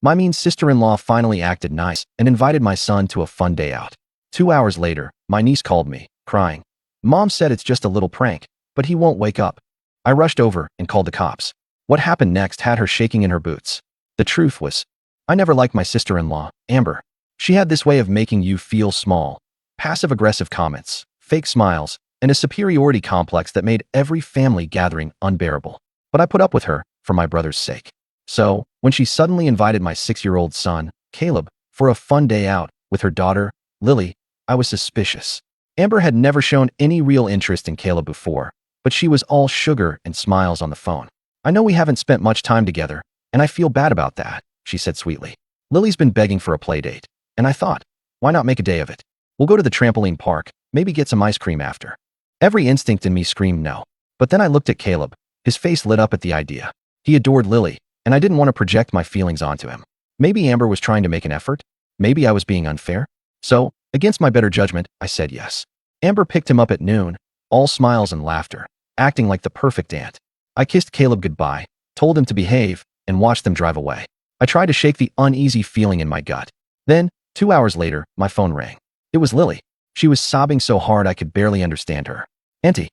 My mean sister-in-law finally acted nice and invited my son to a fun day out. 2 hours later, my niece called me, crying. Mom said it's just a little prank, but he won't wake up. I rushed over and called the cops. What happened next had her shaking in her boots. The truth was, I never liked my sister-in-law, Amber. She had this way of making you feel small. Passive-aggressive comments, fake smiles, and a superiority complex that made every family gathering unbearable. But I put up with her for my brother's sake. So, when she suddenly invited my 6-year-old son, Caleb, for a fun day out with her daughter, Lily, I was suspicious. Amber had never shown any real interest in Caleb before, but she was all sugar and smiles on the phone. I know we haven't spent much time together, and I feel bad about that, she said sweetly. Lily's been begging for a play date, and I thought, why not make a day of it? We'll go to the trampoline park, maybe get some ice cream after. Every instinct in me screamed no. But then I looked at Caleb. His face lit up at the idea. He adored Lily, and I didn't want to project my feelings onto him. Maybe Amber was trying to make an effort. Maybe I was being unfair. So, against my better judgment, I said yes. Amber picked him up at noon, all smiles and laughter, acting like the perfect aunt. I kissed Caleb goodbye, told him to behave, and watched them drive away. I tried to shake the uneasy feeling in my gut. Then, 2 hours later, my phone rang. It was Lily. She was sobbing so hard I could barely understand her. Auntie,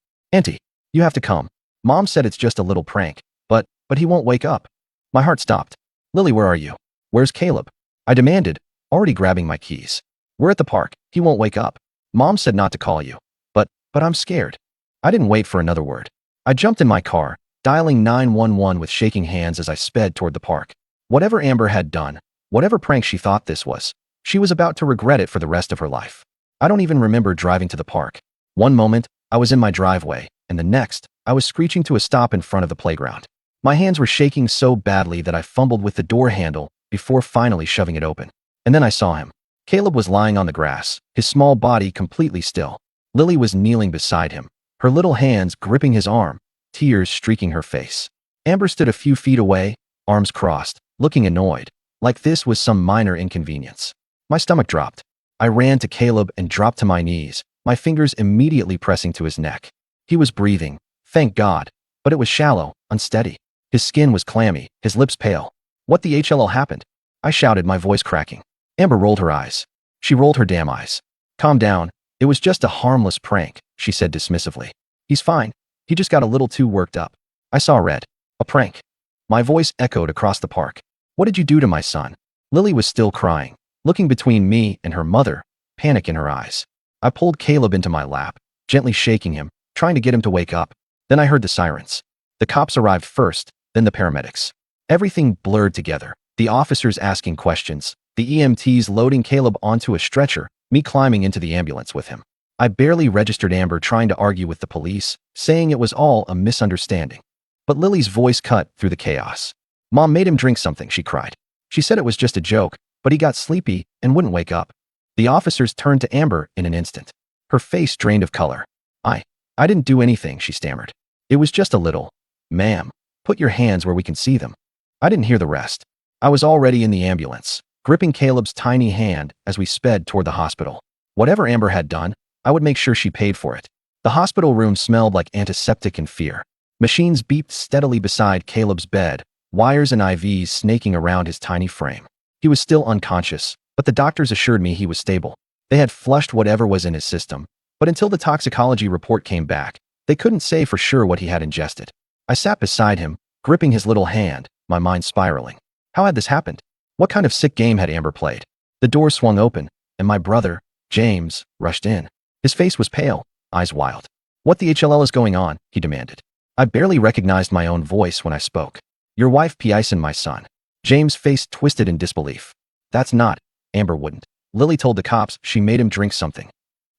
you have to come. Mom said it's just a little prank, but he won't wake up. My heart stopped. Lily, where are you? Where's Caleb? I demanded, already grabbing my keys. We're at the park. He won't wake up. Mom said not to call you. But I'm scared. I didn't wait for another word. I jumped in my car, dialing 911 with shaking hands as I sped toward the park. Whatever Amber had done, whatever prank she thought this was, she was about to regret it for the rest of her life. I don't even remember driving to the park. One moment, I was in my driveway, and the next, I was screeching to a stop in front of the playground. My hands were shaking so badly that I fumbled with the door handle before finally shoving it open. And then I saw him. Caleb was lying on the grass, his small body completely still. Lily was kneeling beside him, her little hands gripping his arm, tears streaking her face. Amber stood a few feet away, arms crossed, looking annoyed, like this was some minor inconvenience. My stomach dropped. I ran to Caleb and dropped to my knees, my fingers immediately pressing to his neck. He was breathing, thank God, but it was shallow, unsteady. His skin was clammy, his lips pale. What the HLL happened? I shouted, my voice cracking. Amber rolled her eyes. She rolled her damn eyes. Calm down. It was just a harmless prank, she said dismissively. He's fine. He just got a little too worked up. I saw red. A prank. My voice echoed across the park. What did you do to my son? Lily was still crying, looking between me and her mother, panic in her eyes. I pulled Caleb into my lap, gently shaking him, trying to get him to wake up. Then I heard the sirens. The cops arrived first, then the paramedics. Everything blurred together. The officers asking questions, the EMTs loading Caleb onto a stretcher, me climbing into the ambulance with him. I barely registered Amber trying to argue with the police, saying it was all a misunderstanding. But Lily's voice cut through the chaos. Mom made him drink something, she cried. She said it was just a joke, but he got sleepy and wouldn't wake up. The officers turned to Amber in an instant. Her face drained of color. I didn't do anything, she stammered. It was just a little. Ma'am, put your hands where we can see them. I didn't hear the rest. I was already in the ambulance, gripping Caleb's tiny hand as we sped toward the hospital. Whatever Amber had done, I would make sure she paid for it. The hospital room smelled like antiseptic and fear. Machines beeped steadily beside Caleb's bed, wires and IVs snaking around his tiny frame. He was still unconscious, but the doctors assured me he was stable. They had flushed whatever was in his system, but until the toxicology report came back, they couldn't say for sure what he had ingested. I sat beside him, gripping his little hand, my mind spiraling. How had this happened? What kind of sick game had Amber played? The door swung open, and my brother, James, rushed in. His face was pale, eyes wild. What the HLL is going on? He demanded. I barely recognized my own voice when I spoke. Your wife P.I.'s my son. James' face twisted in disbelief. That's not. Amber wouldn't. Lily told the cops she made him drink something.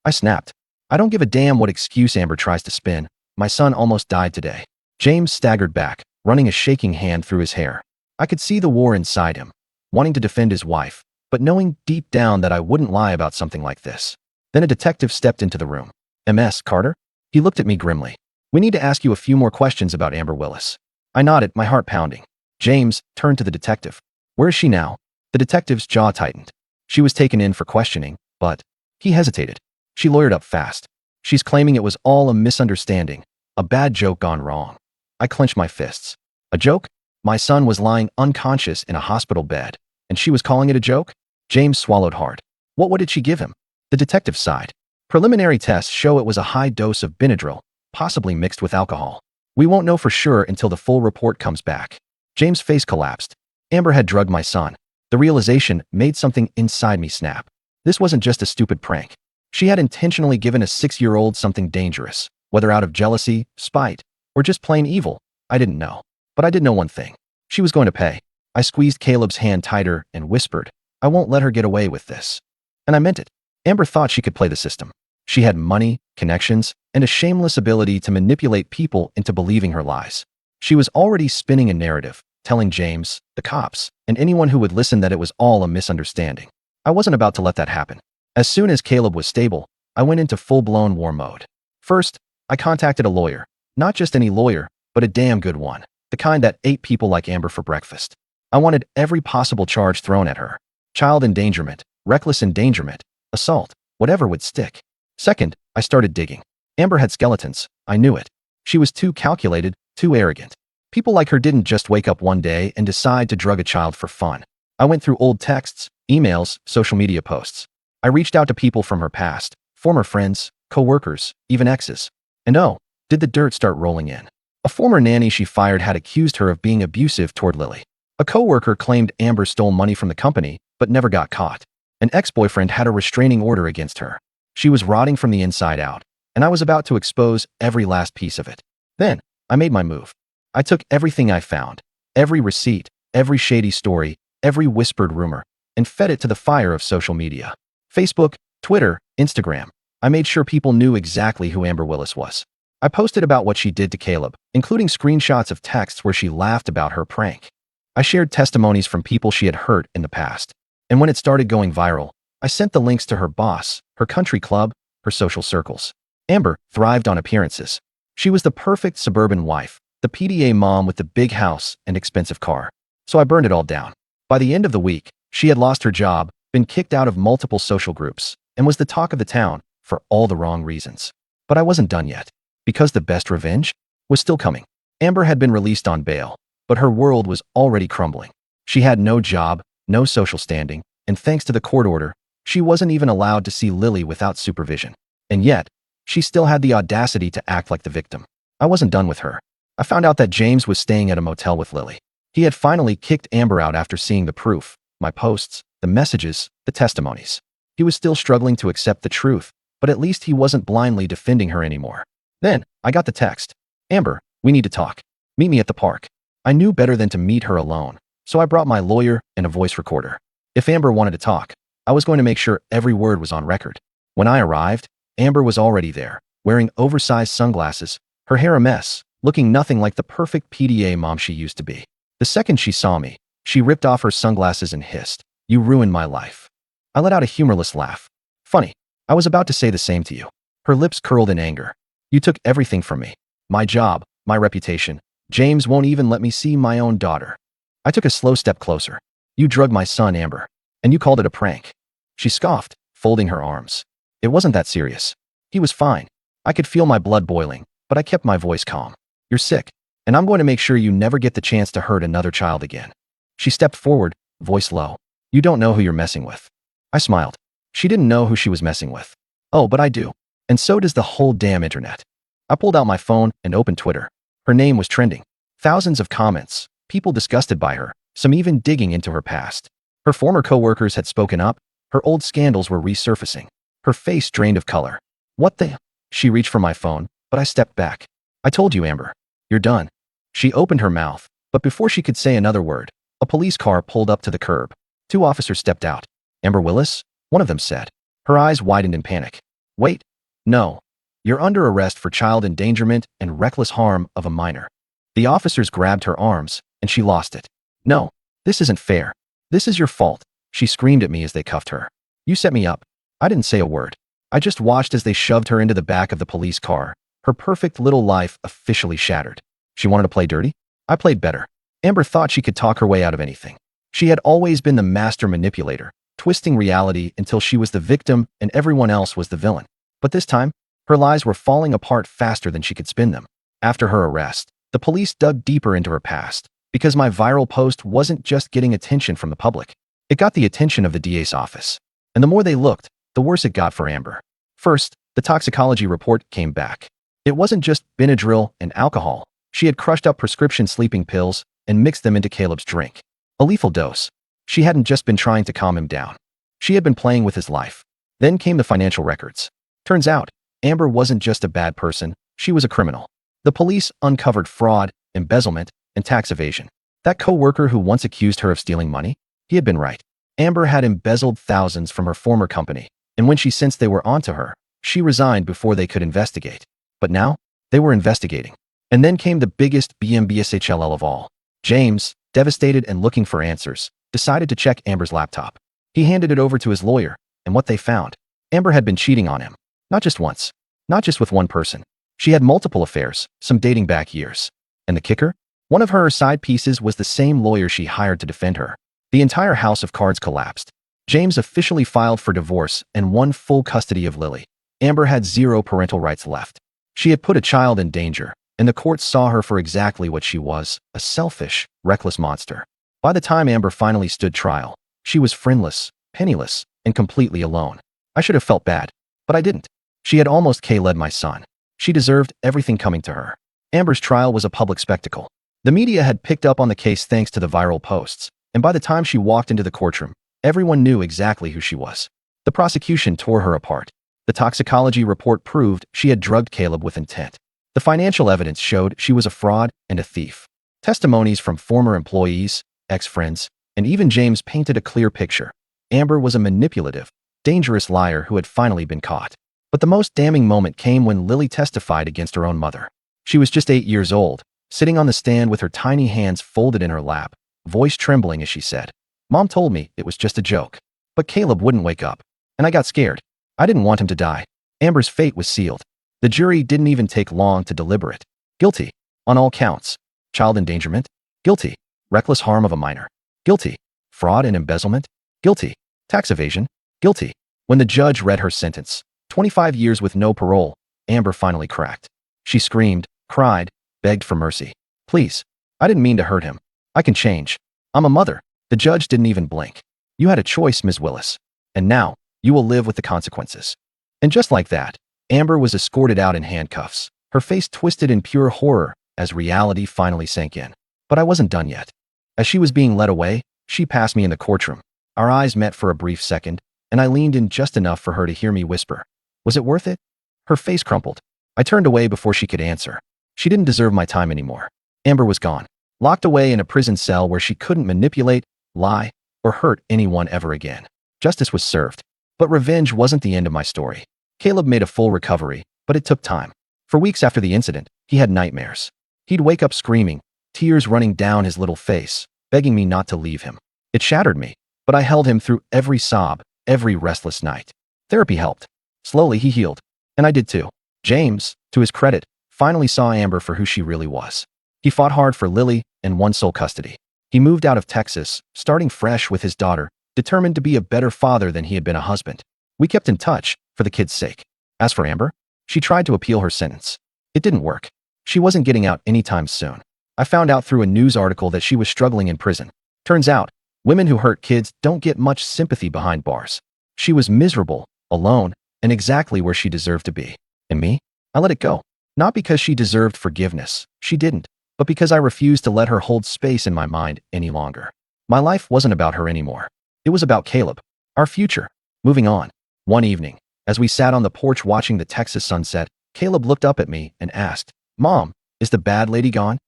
I snapped. I don't give a damn what excuse Amber tries to spin. My son almost died today. James staggered back, running a shaking hand through his hair. I could see the war inside him, wanting to defend his wife, but knowing deep down that I wouldn't lie about something like this. Then a detective stepped into the room. MS Carter? He looked at me grimly. We need to ask you a few more questions about Amber Willis. I nodded, my heart pounding. James turned to the detective. Where is she now? The detective's jaw tightened. She was taken in for questioning, but he hesitated. She lawyered up fast. She's claiming it was all a misunderstanding, a bad joke gone wrong. I clenched my fists. A joke? My son was lying unconscious in a hospital bed, And she was calling it a joke? James swallowed hard. What did she give him? The detective sighed. Preliminary tests show it was a high dose of Benadryl, possibly mixed with alcohol. We won't know for sure until the full report comes back. James' face collapsed. Amber had drugged my son. The realization made something inside me snap. This wasn't just a stupid prank. She had intentionally given a 6-year-old something dangerous, whether out of jealousy, spite, or just plain evil. I didn't know. But I did know one thing. She was going to pay. I squeezed Caleb's hand tighter and whispered, I won't let her get away with this. And I meant it. Amber thought she could play the system. She had money, connections, and a shameless ability to manipulate people into believing her lies. She was already spinning a narrative, telling James, the cops, and anyone who would listen that it was all a misunderstanding. I wasn't about to let that happen. As soon as Caleb was stable, I went into full-blown war mode. First, I contacted a lawyer. Not just any lawyer, but a damn good one. The kind that ate people like Amber for breakfast. I wanted every possible charge thrown at her. Child endangerment, reckless endangerment, assault, whatever would stick. Second, I started digging. Amber had skeletons. I knew it. She was too calculated, too arrogant. People like her didn't just wake up one day and decide to drug a child for fun. I went through old texts, emails, social media posts. I reached out to people from her past, former friends, co-workers, even exes. And oh, did the dirt start rolling in. A former nanny she fired had accused her of being abusive toward Lily. A co-worker claimed Amber stole money from the company, but never got caught. An ex-boyfriend had a restraining order against her. She was rotting from the inside out, and I was about to expose every last piece of it. Then, I made my move. I took everything I found, every receipt, every shady story, every whispered rumor, and fed it to the fire of social media. Facebook, Twitter, Instagram. I made sure people knew exactly who Amber Willis was. I posted about what she did to Caleb, including screenshots of texts where she laughed about her prank. I shared testimonies from people she had hurt in the past. And when it started going viral, I sent the links to her boss, her country club, her social circles. Amber thrived on appearances. She was the perfect suburban wife, the PDA mom with the big house and expensive car. So I burned it all down. By the end of the week, she had lost her job, been kicked out of multiple social groups, and was the talk of the town for all the wrong reasons. But I wasn't done yet, because the best revenge was still coming. Amber had been released on bail, but her world was already crumbling. She had no job, no social standing, and thanks to the court order, she wasn't even allowed to see Lily without supervision. And yet, she still had the audacity to act like the victim. I wasn't done with her. I found out that James was staying at a motel with Lily. He had finally kicked Amber out after seeing the proof, my posts, the messages, the testimonies. He was still struggling to accept the truth, but at least he wasn't blindly defending her anymore. Then, I got the text. Amber, we need to talk. Meet me at the park. I knew better than to meet her alone, so I brought my lawyer and a voice recorder. If Amber wanted to talk, I was going to make sure every word was on record. When I arrived, Amber was already there, wearing oversized sunglasses, her hair a mess, looking nothing like the perfect PDA mom she used to be. The second she saw me, she ripped off her sunglasses and hissed, "You ruined my life." I let out a humorless laugh. "Funny, I was about to say the same to you." Her lips curled in anger. "You took everything from me. My job, my reputation. James won't even let me see my own daughter." I took a slow step closer. "You drugged my son, Amber, and you called it a prank." She scoffed, folding her arms. "It wasn't that serious. He was fine. I could feel my blood boiling, but I kept my voice calm. You're sick, and I'm going to make sure you never get the chance to hurt another child again." She stepped forward, voice low. "You don't know who you're messing with." I smiled. She didn't know who she was messing with. Oh, but I do. And so does the whole damn internet. I pulled out my phone and opened Twitter. Her name was trending. Thousands of comments, people disgusted by her, some even digging into her past. Her former co-workers had spoken up. Her old scandals were resurfacing. Her face drained of color. "What the?" She reached for my phone, but I stepped back. "I told you, Amber. You're done." She opened her mouth, but before she could say another word, a police car pulled up to the curb. 2 officers stepped out. "Amber Willis?" one of them said. Her eyes widened in panic. "Wait. No. You're under arrest for child endangerment and reckless harm of a minor." The officers grabbed her arms, and she lost it. "No. This isn't fair. This is your fault," she screamed at me as they cuffed her. "You set me up." I didn't say a word. I just watched as they shoved her into the back of the police car. Her perfect little life officially shattered. She wanted to play dirty? I played better. Amber thought she could talk her way out of anything. She had always been the master manipulator, twisting reality until she was the victim and everyone else was the villain. But this time, her lies were falling apart faster than she could spin them. After her arrest, the police dug deeper into her past, because my viral post wasn't just getting attention from the public. It got the attention of the DA's office. And the more they looked, the worse it got for Amber. First, the toxicology report came back. It wasn't just Benadryl and alcohol. She had crushed up prescription sleeping pills and mixed them into Caleb's drink. A lethal dose. She hadn't just been trying to calm him down. She had been playing with his life. Then came the financial records. Turns out, Amber wasn't just a bad person, she was a criminal. The police uncovered fraud, embezzlement, and tax evasion. That co-worker who once accused her of stealing money? He had been right. Amber had embezzled thousands from her former company, and when she sensed they were onto her, she resigned before they could investigate. But now, they were investigating. And then came the biggest BMBSHLL of all. James, devastated and looking for answers, decided to check Amber's laptop. He handed it over to his lawyer, and what they found? Amber had been cheating on him. Not just once. Not just with one person. She had multiple affairs, some dating back years. And the kicker? One of her side pieces was the same lawyer she hired to defend her. The entire house of cards collapsed. James officially filed for divorce and won full custody of Lily. Amber had zero parental rights left. She had put a child in danger, and the courts saw her for exactly what she was, a selfish, reckless monster. By the time Amber finally stood trial, she was friendless, penniless, and completely alone. I should have felt bad, but I didn't. She had almost K-led my son. She deserved everything coming to her. Amber's trial was a public spectacle. The media had picked up on the case thanks to the viral posts, and by the time she walked into the courtroom, everyone knew exactly who she was. The prosecution tore her apart. The toxicology report proved she had drugged Caleb with intent. The financial evidence showed she was a fraud and a thief. Testimonies from former employees, ex-friends, and even James painted a clear picture. Amber was a manipulative, dangerous liar who had finally been caught. But the most damning moment came when Lily testified against her own mother. She was just 8 years old, sitting on the stand with her tiny hands folded in her lap, voice trembling as she said, "Mom told me it was just a joke." But Caleb wouldn't wake up, and I got scared. I didn't want him to die. Amber's fate was sealed. The jury didn't even take long to deliberate. Guilty. On all counts. Child endangerment? Guilty. Reckless harm of a minor? Guilty. Fraud and embezzlement? Guilty. Tax evasion? Guilty. When the judge read her sentence, 25 years with no parole, Amber finally cracked. She screamed, cried, begged for mercy. "Please. I didn't mean to hurt him. I can change. I'm a mother." The judge didn't even blink. "You had a choice, Ms. Willis. And now, you will live with the consequences." And just like that, Amber was escorted out in handcuffs, her face twisted in pure horror as reality finally sank in. But I wasn't done yet. As she was being led away, she passed me in the courtroom. Our eyes met for a brief second, and I leaned in just enough for her to hear me whisper, "Was it worth it?" Her face crumpled. I turned away before she could answer. She didn't deserve my time anymore. Amber was gone, locked away in a prison cell where she couldn't manipulate, lie, or hurt anyone ever again. Justice was served. But revenge wasn't the end of my story. Caleb made a full recovery, but it took time. For weeks after the incident, he had nightmares. He'd wake up screaming, tears running down his little face, begging me not to leave him. It shattered me, but I held him through every sob, every restless night. Therapy helped. Slowly he healed. And I did too. James, to his credit, finally saw Amber for who she really was. He fought hard for Lily and won sole custody. He moved out of Texas, starting fresh with his daughter, determined to be a better father than he had been a husband. We kept in touch, for the kid's sake. As for Amber, she tried to appeal her sentence. It didn't work. She wasn't getting out anytime soon. I found out through a news article that she was struggling in prison. Turns out, women who hurt kids don't get much sympathy behind bars. She was miserable, alone, and exactly where she deserved to be. And me? I let it go. Not because she deserved forgiveness. She didn't. But because I refused to let her hold space in my mind any longer. My life wasn't about her anymore. It was about Caleb. Our future. Moving on. One evening, as we sat on the porch watching the Texas sunset, Caleb looked up at me and asked, "Mom, is the bad lady gone?"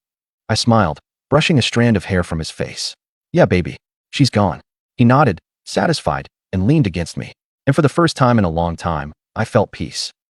I smiled, brushing a strand of hair from his face. "Yeah, baby. She's gone." He nodded, satisfied, and leaned against me. And for the first time in a long time, I felt peace.